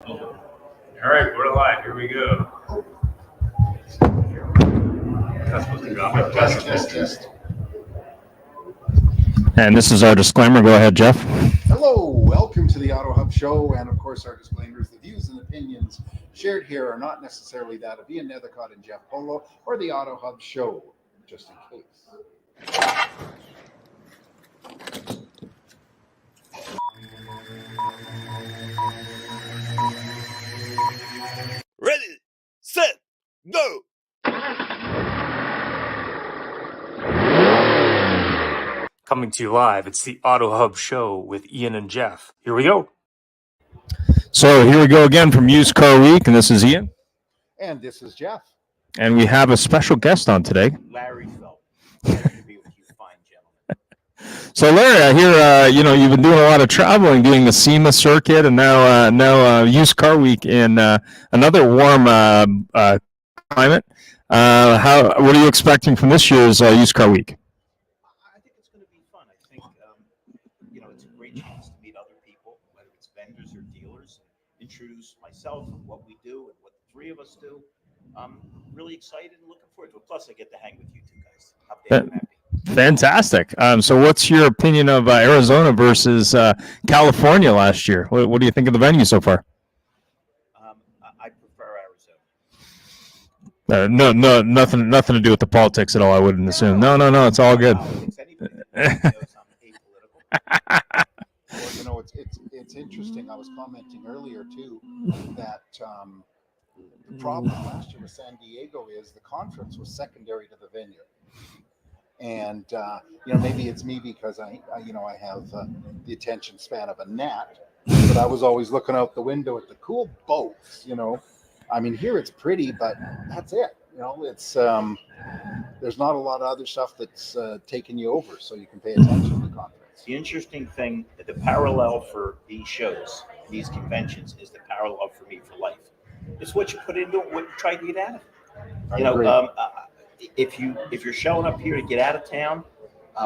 All right, we're live. Here we go. That's supposed to drop it. Test. And this is our disclaimer. Go ahead, Jeff. Hello, welcome to the Auto Hub Show. And of course, our disclaimers, the views and opinions shared here are not necessarily that of Ian Nethercott and Jeff Polo or the Auto Hub Show, just in case. Ready, set, go. Coming to you live. It's the Auto Hub Show with Ian and Jeff. Here we go. So here we go again from Used Car Week, and this is Ian. And this is Jeff. And we have a special guest on today. Larry Feldman. Pleasure to be with you, fine gentlemen. So Larry, I hear you've been doing a lot of traveling, doing the SEMA circuit, and now Used Car Week in another warm climate. What are you expecting from this year's Used Car Week? I think it's going to be fun. I think, it's a great chance to meet other people, whether it's vendors or dealers, introduce myself and what we do and what the three of us do. I'm really excited and looking forward to it. Plus, I get to hang with you two guys. I'm happy. Fantastic. So what's your opinion of Arizona versus California last year? What do you think of the venue so far? I prefer Arizona. No, nothing to do with the politics at all. I wouldn't assume. No, it's all good. Anybody knows I'm apolitical. Well, it's interesting. I was commenting earlier too that the problem last year with San Diego is the conference was secondary to the venue. And maybe it's me because I have the attention span of a gnat, but I was always looking out the window at the cool boats. I mean, here it's pretty, but that's it. It's there's not a lot of other stuff that's taking you over, so you can pay attention to the conference. The interesting thing, the parallel for these shows, these conventions, is the parallel for me for life. It's what you put into it, what you try to get out of it. I agree. If you're showing up here to get out of town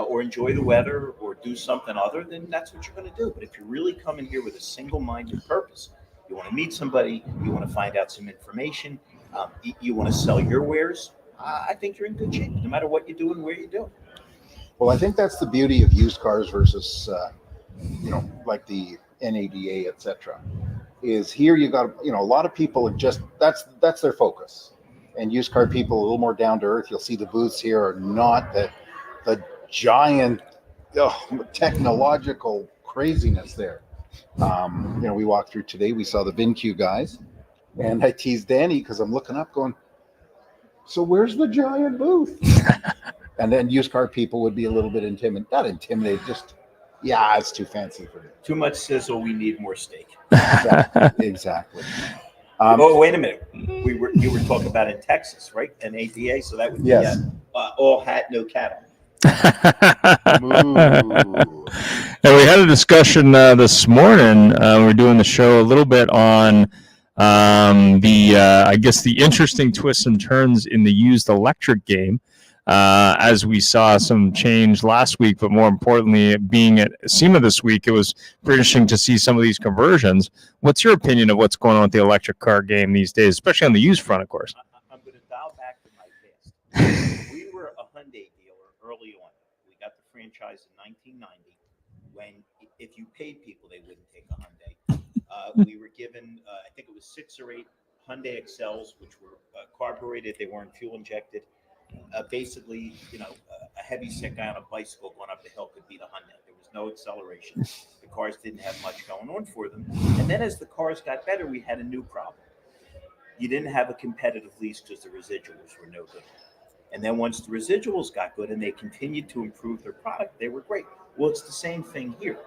or enjoy the weather or do something other, then that's what you're going to do. But if you're really coming here with a single-minded purpose, you want to meet somebody, you want to find out some information, you want to sell your wares, I think you're in good shape, no matter what you do and where you do. Well, I think that's the beauty of used cars versus, like the NADA, etc. Is here you got, a lot of people are just, that's their focus. And used car people a little more down to earth. You'll see the booths here are not the giant technological craziness there. We walked through today, we saw the VinQ guys, and I teased Danny because I'm looking up going, so where's the giant booth? And then used car people would be a little bit not intimidated, just, it's too fancy for me. Too much sizzle, we need more steak. Exactly. Wait a minute. You were talking about in Texas, right? An ADA, so that would be all hat, no cattle. And we had a discussion this morning. We're doing the show a little bit on the interesting twists and turns in the used electric game. As we saw some change last week, but more importantly, being at SEMA this week, it was pretty interesting to see some of these conversions. What's your opinion of what's going on with the electric car game these days, especially on the used front, of course? I'm going to dial back to my past. We were a Hyundai dealer early on. We got the franchise in 1990 when if you paid people, they wouldn't take a Hyundai. We were given, I think it was 6 or 8 Hyundai Excels, which were carbureted. They weren't fuel injected. Basically, a heavy set guy on a bicycle going up the hill could beat a Hyundai. There was no acceleration. The cars didn't have much going on for them. And then as the cars got better, we had a new problem. You didn't have a competitive lease because the residuals were no good. And then once the residuals got good and they continued to improve their product, they were great. Well, it's the same thing here.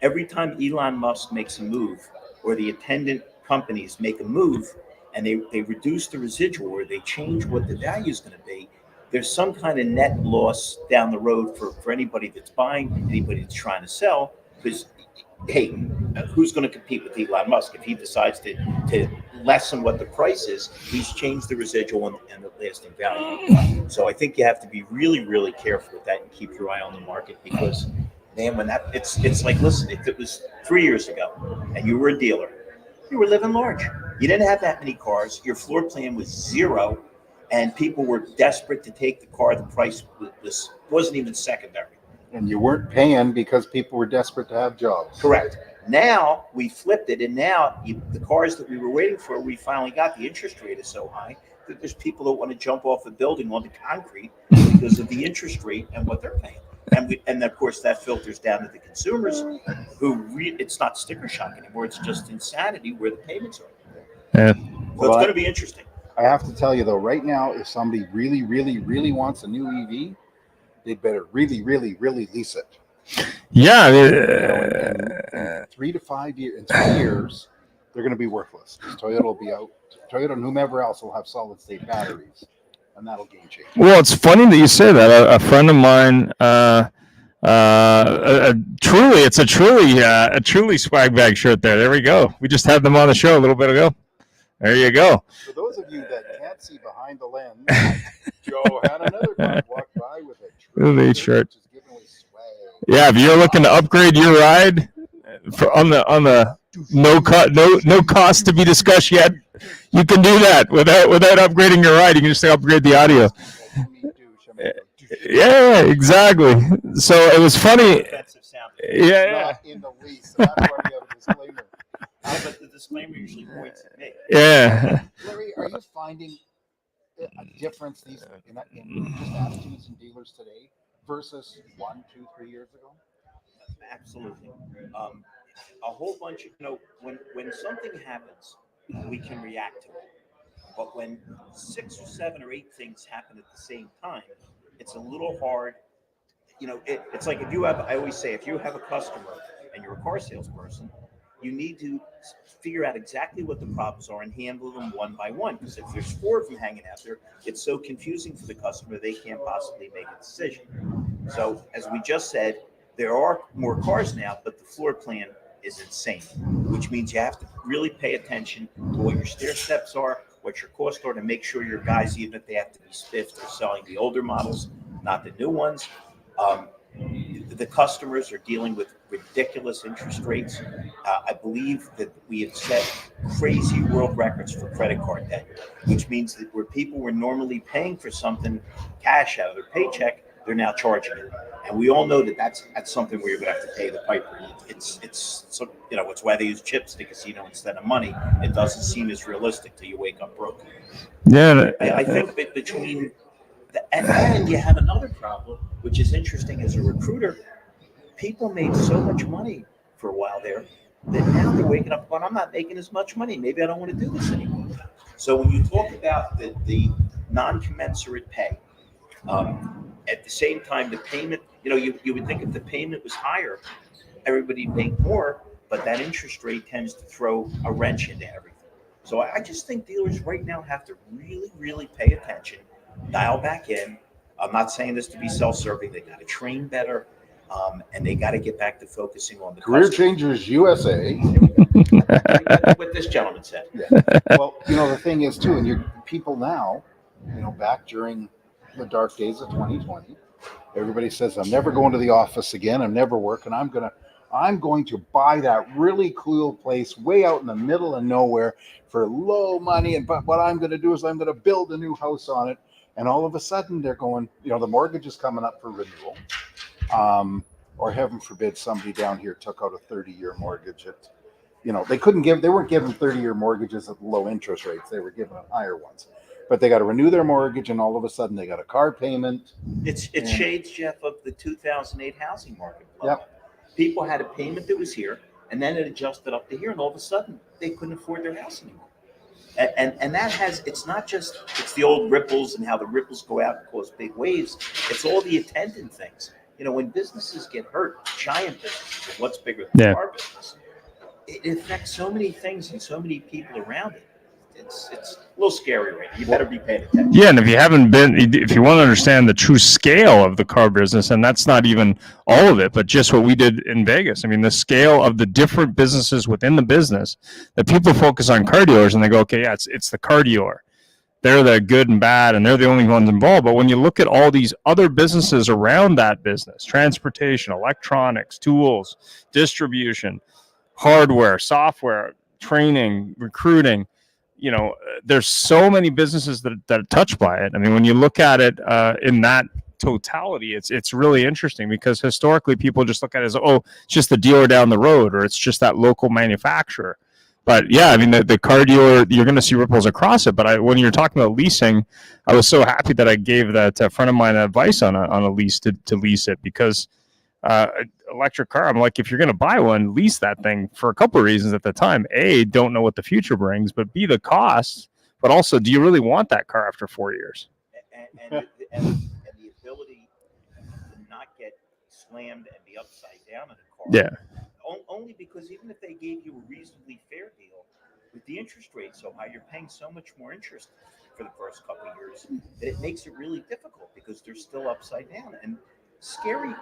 Every time Elon Musk makes a move or the attendant companies make a move, and they reduce the residual or they change what the value is going to be, there's some kind of net loss down the road for anybody that's buying, anybody that's trying to sell, because, hey, who's going to compete with Elon Musk? If he decides to lessen what the price is, he's changed the residual and the lasting value. So I think you have to be really, really careful with that and keep your eye on the market because, man, when it's like, listen, if it was 3 years ago and you were a dealer, You were living large. You didn't have that many cars. Your floor plan was zero, and people were desperate to take the car. The price wasn't even secondary. And you weren't paying because people were desperate to have jobs. Correct. Now we flipped it, and now the cars that we were waiting for, we finally got. The interest rate is so high that there's people that want to jump off a building onto concrete because of the interest rate and what they're paying. And of course that filters down to the consumers who it's not sticker shock anymore. It's just insanity where the payments are. Yeah. So it's going to be interesting. I have to tell you though, right now, if somebody really, really, really wants a new EV, they'd better really, really, really lease it. Yeah. In 3 to 5 years, in 3 years, they're going to be worthless. Toyota will be out. Toyota and whomever else will have solid state batteries, and that'll game change. Well, it's funny that you say that. A friend of mine, it's a truly swag bag shirt there. There we go. We just had them on the show a little bit ago. There you go. For those of you that can't see behind the lens, Joe had another guy walk by with a Truly shirt. Which is giving away swag. Yeah, if you're looking to upgrade your ride on the no cost to be discussed yet, you can do that without upgrading your ride. You can just upgrade the audio. Yeah, exactly. So it was funny. Yeah. Not in the least. So that's why we have a disclaimer. But the disclaimer usually points at me. Yeah. Larry, are you finding a difference in just attitudes in dealers today versus 1, 2, 3 years ago? Absolutely. A whole bunch of, when something happens, we can react to it. But when 6 or 7 or 8 things happen at the same time, it's a little hard. It's like I always say, if you have a customer and you're a car salesperson, you need to figure out exactly what the problems are and handle them one by one. Because if there's 4 of them hanging out there, it's so confusing for the customer, they can't possibly make a decision. So as we just said, there are more cars now, but the floor plan is insane, which means you have to really pay attention to what your stair steps are, what your costs are, to make sure your guys, even if they have to be spiffed, are selling the older models, not the new ones. The customers are dealing with ridiculous interest rates. I believe that we have set crazy world records for credit card debt, which means that where people were normally paying for something cash out of their paycheck, they're now charging it. And we all know that that's something where you're going to have to pay the piper. It's why they use chips at the casino instead of money. It doesn't seem as realistic till you wake up broke. Yeah. I think that between and you have another problem, which is interesting as a recruiter. People made so much money for a while there that now they're waking up going, I'm not making as much money. Maybe I don't want to do this anymore. So when you talk about the non-commensurate pay, at the same time, the payment, you would think if the payment was higher, everybody would make more, but that interest rate tends to throw a wrench into everything. So I just think dealers right now have to really, really pay attention, dial back in. I'm not saying this to be self-serving. They got to train better, and they got to get back to focusing on the Career customer. Changers USA. What this gentleman said. Yeah. Well, the thing is too, and people now, back during the dark days of 2020, everybody says, I'm never going to the office again. I'm never working. I'm going to buy that really cool place way out in the middle of nowhere for low money. But what I'm going to do is I'm going to build a new house on it. And all of a sudden they're going, the mortgage is coming up for renewal. Or heaven forbid, somebody down here took out a 30-year mortgage at, they weren't giving 30-year mortgages at low interest rates. They were giving them higher ones. But they got to renew their mortgage, and all of a sudden they got a car payment. It shades, Jeff, of the 2008 housing market. Yep. People had a payment that was here, and then it adjusted up to here, and all of a sudden they couldn't afford their house anymore. And that it's not just, it's the old ripples and how the ripples go out and cause big waves. It's all the attendant things. When businesses get hurt, giant businesses, what's bigger than our business? It affects so many things and so many people around it. It's a little scary right now. You better be paying attention. Yeah, and if you want to understand the true scale of the car business, and that's not even all of it, but just what we did in Vegas. I mean, the scale of the different businesses within the business, that people focus on car dealers and they go, okay, yeah, it's the car dealer. They're the good and bad, and they're the only ones involved. But when you look at all these other businesses around that business, transportation, electronics, tools, distribution, hardware, software, training, recruiting. There's so many businesses that are touched by it. I mean, when you look at it in that totality, it's really interesting because historically people just look at it as, oh, it's just the dealer down the road, or it's just that local manufacturer. But yeah, I mean, the car dealer, you're going to see ripples across it. But when you're talking about leasing, I was so happy that I gave that friend of mine advice on a lease to lease it, because electric car, I'm like, if you're going to buy one, lease that thing for a couple of reasons at the time. A, don't know what the future brings, but B, the cost. But also, do you really want that car after 4 years? And the ability to not get slammed and be upside down in a car. Yeah. Only because even if they gave you a reasonably fair deal, with the interest rate so high, you're paying so much more interest for the first couple of years that it makes it really difficult because they're still upside down. And scary,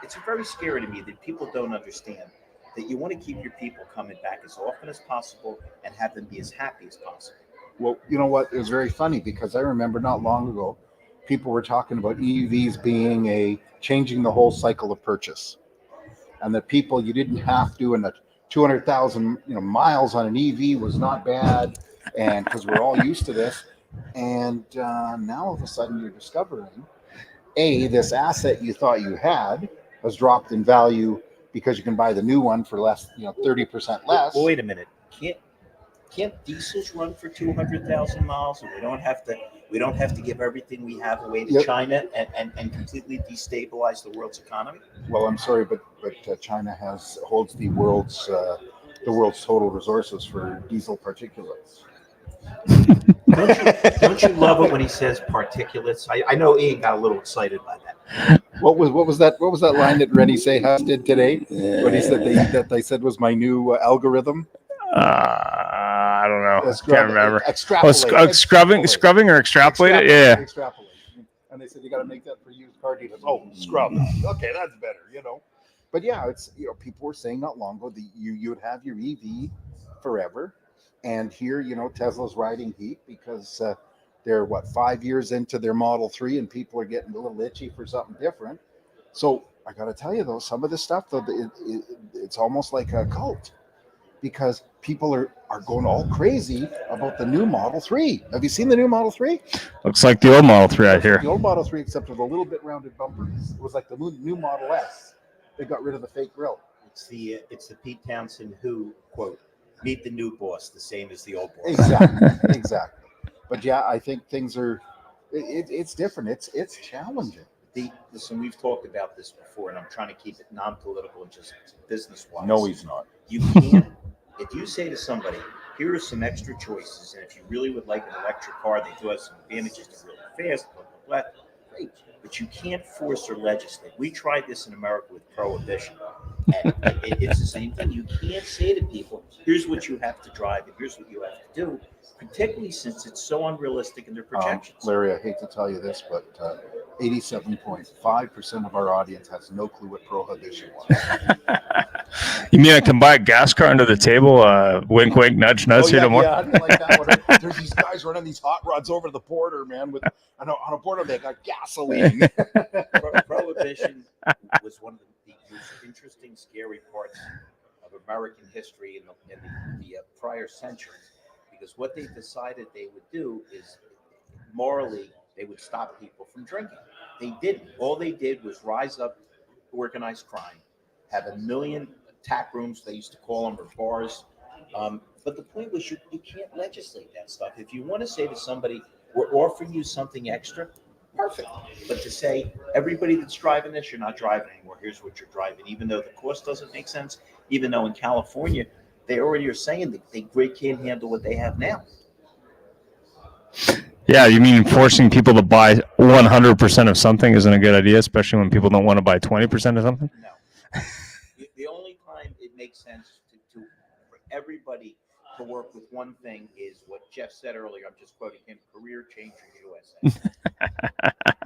it's very scary to me that people don't understand that you want to keep your people coming back as often as possible and have them be as happy as possible. Well, you know what? It was very funny because I remember not long ago, people were talking about EVs being changing the whole cycle of purchase, and that people, you didn't have to, and that 200,000 miles on an EV was not bad, and because we're all used to this, and now all of a sudden you're discovering this asset you thought you had has dropped in value because you can buy the new one for less, 30% less. Well, wait a minute, can't diesels run for 200,000 miles, and we don't have to give everything we have away to China and completely destabilize the world's economy? Well, I'm sorry, but China holds the world's total resources for diesel particulates. Don't you love it when he says particulates? I know Ian got a little excited by that. What was that line that Rennie Sayhouse did today? What he said that they said was my new algorithm. I don't know. Can't remember. Extrapolate. Scrubbing or extrapolate it? Yeah. Extrapolate. And they said you got to make that for used car dealers. Oh, scrub. Okay, that's better. But yeah, it's people were saying not long ago that you would have your EV forever, and here Tesla's riding heat because they're 5 years into their Model 3 and people are getting a little itchy for something different. So I got to tell you though, some of this stuff though, it's almost like a cult. Because people are going all crazy about the new Model 3. Have you seen the new Model 3? Looks like the old Model 3 out here. The old Model 3, except with a little bit rounded bumpers. It was like the new Model S. They got rid of the fake grille. It's the Pete Townsend who, quote, meet the new boss, the same as the old boss. Exactly. But yeah, I think things are, it's different. It's challenging. Listen, we've talked about this before, and I'm trying to keep it non-political and just business-wise. No, he's not. You can't. If you say to somebody, here are some extra choices, and if you really would like an electric car, they do have some advantages. They're really fast, blah, blah, blah. Great. But you can't force or legislate. We tried this in America with prohibition. And it's the same thing. You can't say to people, here's what you have to drive, and here's what you have to do, particularly since it's so unrealistic in their projections. Larry, I hate to tell you this, but 87.5% of our audience has no clue what prohibition was. You mean I can buy a gas car under the table? Wink, wink, nudge, nudge. Yeah, I didn't like that one. There's these guys running these hot rods over the border, man. On a border, they got gasoline. Prohibition was one of the most interesting, scary parts of American history in the prior centuries, because what they decided they would do is morally they would stop people from drinking. They didn't. All they did was rise up organized crime, have 1 million tap rooms, they used to call them, or bars. But the point was you can't legislate that stuff. If you want to say to somebody, we're offering you something extra, perfect. But to say, everybody that's driving this, you're not driving anymore, here's what you're driving, even though the cost doesn't make sense, even though in California, they already are saying that they can't handle what they have now. Yeah, you mean forcing people to buy 100% of something isn't a good idea, especially when people don't want to buy 20% of something? No. The only time it makes sense for everybody to work with one thing is what Jeff said earlier. I'm just quoting him, career changer USA.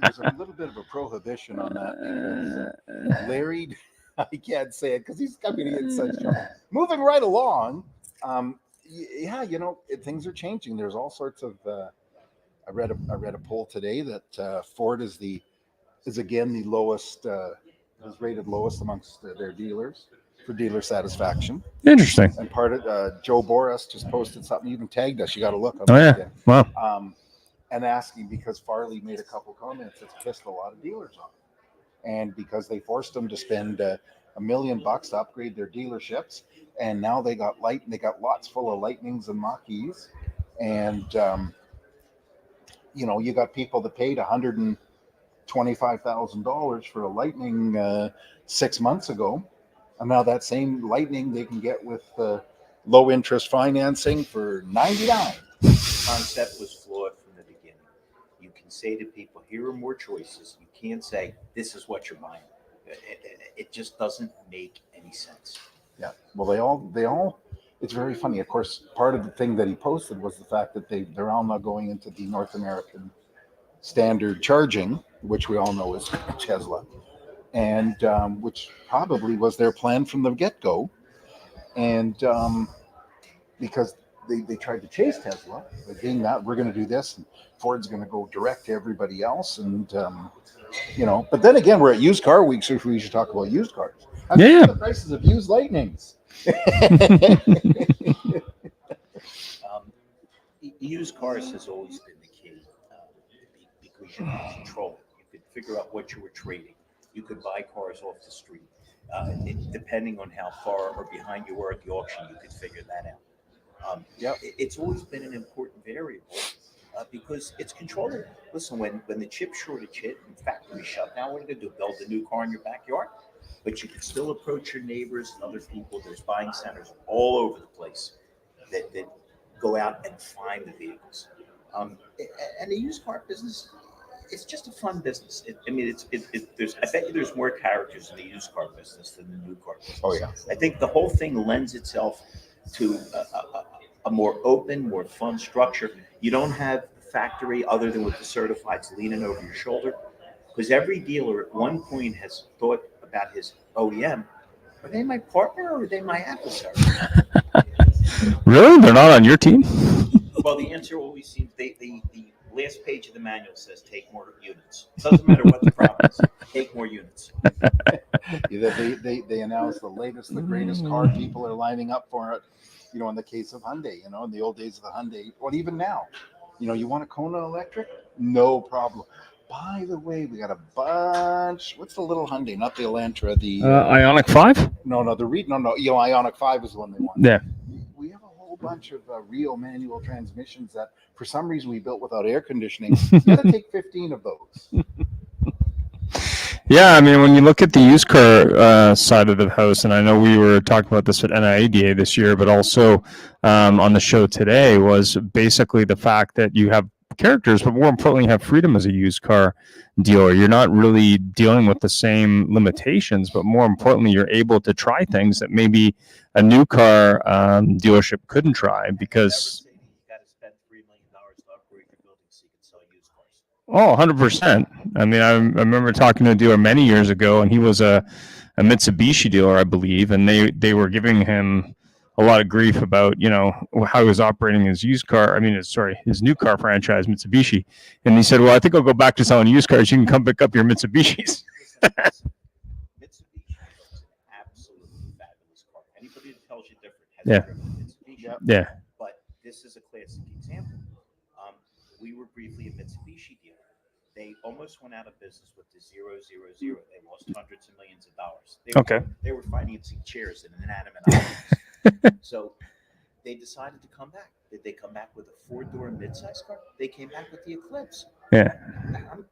There's a little bit of a prohibition on that because Larry, I can't say it because he's coming in such trouble. Moving right along, things are changing. There's all sorts of. I read a poll today that Ford is again the lowest, is rated lowest amongst their dealers. for dealer satisfaction. Interesting. And part of Joe Boris just posted something, even tagged us. You got to look on Oh yeah. LinkedIn. Wow. And asking because Farley made a couple comments that's pissed a lot of dealers off, and because they forced them to spend $1 million to upgrade their dealerships, and now they got lots full of Lightnings and Mach-E's, and you got people that paid $125,000 for a Lightning 6 months ago, and now that same Lightning they can get with low interest financing for $99. Concept was flawed from the beginning. You can say to people, here are more choices. You can't say, this is what you're buying. It just doesn't make any sense. Yeah. Well, they all. It's very funny. Of course, part of the thing that he posted was the fact that they're all now going into the North American standard charging, which we all know is Tesla, and which probably was their plan from the get-go. And because they tried to chase Tesla, but being that we're going to do this, and Ford's going to go direct to everybody else, and But then again, we're at used car week, so we should talk about used cars. I've seen the prices of used Lightnings. Used cars has always been the key because you can control it. You could figure out what you were trading. You could buy cars off the street. Depending on how far or behind you were at the auction, you could figure that out. It's always been an important variable because it's controllable. Listen, when the chip shortage hit and factories shut down, what are you going to do? Build a new car in your backyard? But you can still approach your neighbors and other people. There's buying centers all over the place that go out and find the vehicles. And the used car business, it's just a fun business. I bet you there's more characters in the used car business than the new car business. Oh yeah. I think the whole thing lends itself to a more open, more fun structure. You don't have the factory other than with the certifieds leaning over your shoulder, because every dealer at one point has thought about his OEM. Are they my partner or are they my adversary? Really? They're not on your team? Well, the answer always seems the last page of the manual says take more units. It doesn't matter what the problem is. Take more units. They announced the latest, the greatest car. People are lining up for it. In the case of Hyundai, in the old days of the Hyundai, well, even now, you want a Kona electric? No problem. By the way, we got a bunch. What's the little Hyundai? Not the Elantra. The Ioniq 5? No. Ioniq 5 is the one they want. Yeah. We have a whole bunch of Rio manual transmissions that, for some reason, we built without air conditioning. You got to take 15 of those. Yeah, I mean, when you look at the used car side of the house, and I know we were talking about this at NIADA this year, but also on the show today, was basically the fact that you have characters, but more importantly, you have freedom as a used car dealer. You're not really dealing with the same limitations, but more importantly, you're able to try things that maybe a new car dealership couldn't try because... Oh, 100%. I mean, I remember talking to a dealer many years ago, and he was a Mitsubishi dealer, I believe, and they were giving him a lot of grief about, how he was operating his his new car franchise, Mitsubishi. And he said, well, I think I'll go back to selling used cars. You can come pick up your Mitsubishis. Mitsubishi is an absolutely fabulous car. Anybody that tells you different has driven Mitsubishi. Yeah. But this is a classic example. We were briefly a Mitsubishi dealer. They almost went out of business with the 000. They lost hundreds of millions of dollars. They were financing chairs and inanimate objects. So they decided to come back. Did they come back with a 4-door midsize car? They came back with the Eclipse. Yeah.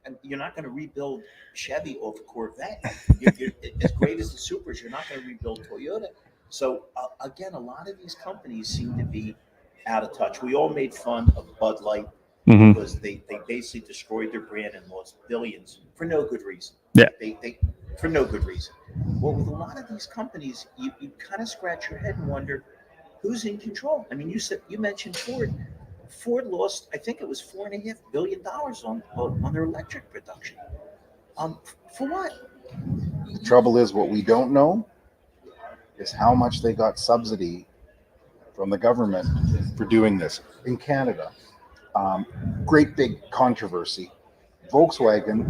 And you're not going to rebuild Chevy off a Corvette. You're, as great as the Supers, you're not going to rebuild Toyota. So again, a lot of these companies seem to be out of touch. We all made fun of Bud Light. Mm-hmm. Because they basically destroyed their brand and lost billions for no good reason. Yeah. They for no good reason. Well, with a lot of these companies, you kind of scratch your head and wonder who's in control. I mean, you mentioned Ford. Ford lost, I think it was $4.5 billion on their electric production. For what? The trouble is, what we don't know is how much they got subsidy from the government for doing this in Canada. Great big controversy. Volkswagen.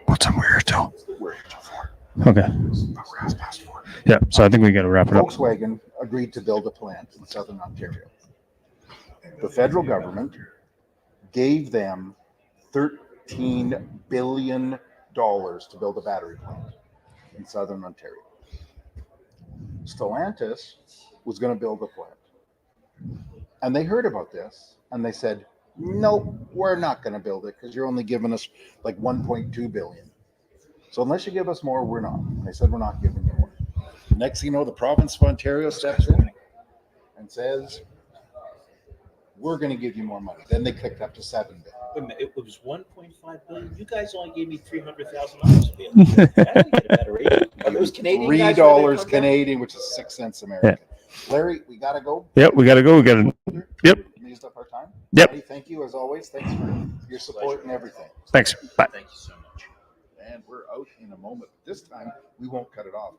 What's on where to? We're to 4. Okay. But we're past 4. Yeah. So I think we got to wrap it up. Volkswagen agreed to build a plant in southern Ontario. The federal government gave them $13 billion to build a battery plant in southern Ontario. Stellantis was going to build a plant. And they heard about this and they said, nope, we're not going to build it because you're only giving us like 1.2 billion. So unless you give us more, we're not. And they said, we're not giving you more. Next thing you know, the province of Ontario steps in and says, we're going to give you more money. Then they clicked up to 7 billion. Wait a minute, it was 1.5 billion. You guys only gave me $300,000 a vehicle. I didn't get a better rate. It was Canadian guys, where they $3 come Canadian, which is 6 cents American. Larry, we got to go. Yep. We got to go. We got to. Yep. We used up our time. Yep. Patty, thank you as always. Thanks for your support and everything. Thanks. Bye. Thank you so much. And we're out in a moment. This time we won't cut it off.